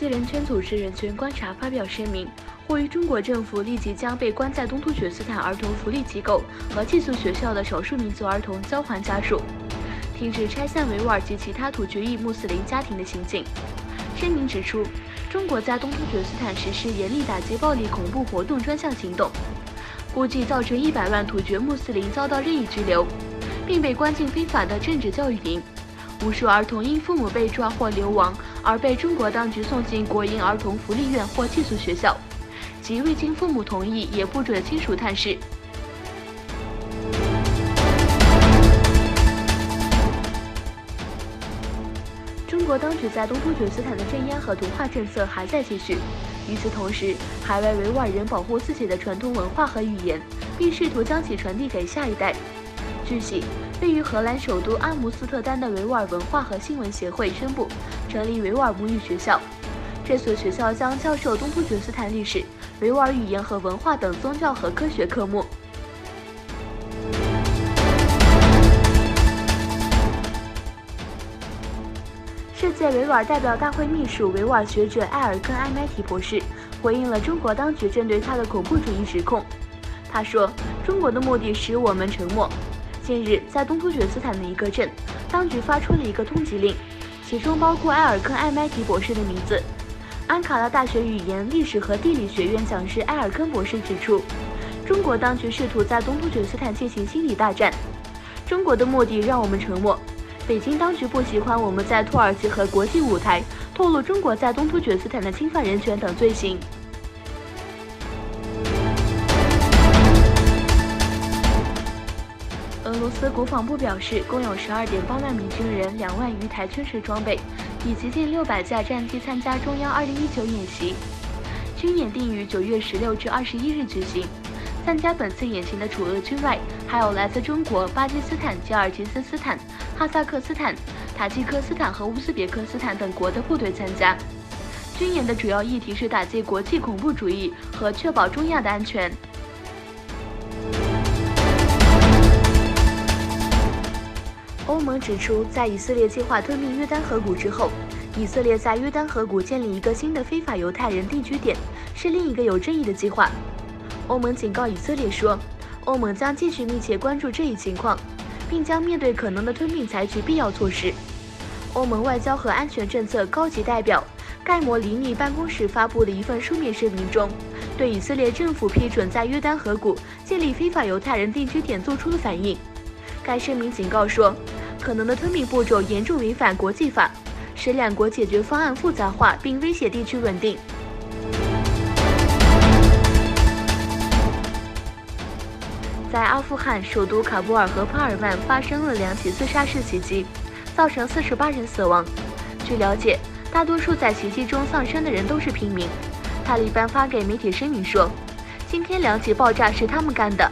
斯人权组织人权观察发表声明，呼吁中国政府立即将被关在东突厥斯坦儿童福利机构和寄宿学校的少数民族儿童交还家属，停止拆散维吾尔及其他突厥裔穆斯林家庭的行径。声明指出，中国在东突厥斯坦实施严厉打击暴力恐怖活动专项行动，估计造成100万突厥穆斯林遭到任意拘留，并被关进非法的政治教育营。无数儿童因父母被抓或流亡而被中国当局送进国营儿童福利院或寄宿学校，即未经父母同意也不准亲属探视。中国当局在东突厥斯坦的镇压和同化政策还在继续。与此同时，海外维吾尔人保护自己的传统文化和语言，并试图将其传递给下一代。据悉，位于荷兰首都阿姆斯特丹的维吾尔文化和新闻协会宣布成立维吾尔母语学校。这所学校将教授东突厥斯坦历史、维吾尔语言和文化等宗教和科学科目。世界维吾尔代表大会秘书、维吾尔学者埃尔根·艾麦提博士回应了中国当局针对他的恐怖主义指控。他说：“中国的目的使我们沉默。”近日，在东突厥斯坦的一个镇，当局发出了一个通缉令，其中包括埃尔根·艾麦提博士的名字。安卡拉大学语言、历史和地理学院讲师埃尔根博士指出，中国当局试图在东突厥斯坦进行心理大战。中国的目的让我们沉默。北京当局不喜欢我们在土耳其和国际舞台透露中国在东突厥斯坦的侵犯人权等罪行。俄罗斯国防部表示，共有12.8万名军人、2万余台军事装备以及近600架战机参加中央2019演习。军演定于9月16至21日举行。参加本次演习的除俄军外，还有来自中国、巴基斯坦、吉尔吉斯斯坦、哈萨克斯坦、塔吉克斯坦和乌兹别克斯坦等国的部队参加。军演的主要议题是打击国际恐怖主义和确保中亚的安全。欧盟指出，在以色列计划吞并约旦河谷之后，以色列在约旦河谷建立一个新的非法犹太人定居点，是另一个有争议的计划。欧盟警告以色列说，欧盟将继续密切关注这一情况，并将面对可能的吞并采取必要措施。欧盟外交和安全政策高级代表盖摩里尼办公室发布的一份书面声明中，对以色列政府批准在约旦河谷建立非法犹太人定居点做出了反应。该声明警告说，可能的吞并步骤严重违反国际法，使两国解决方案复杂化，并威胁地区稳定。在阿富汗首都喀布尔和帕尔曼发生了2起自杀式袭击，造成48人死亡。据了解，大多数在袭击中丧生的人都是平民。塔利班发给媒体声明说，今天2起爆炸是他们干的。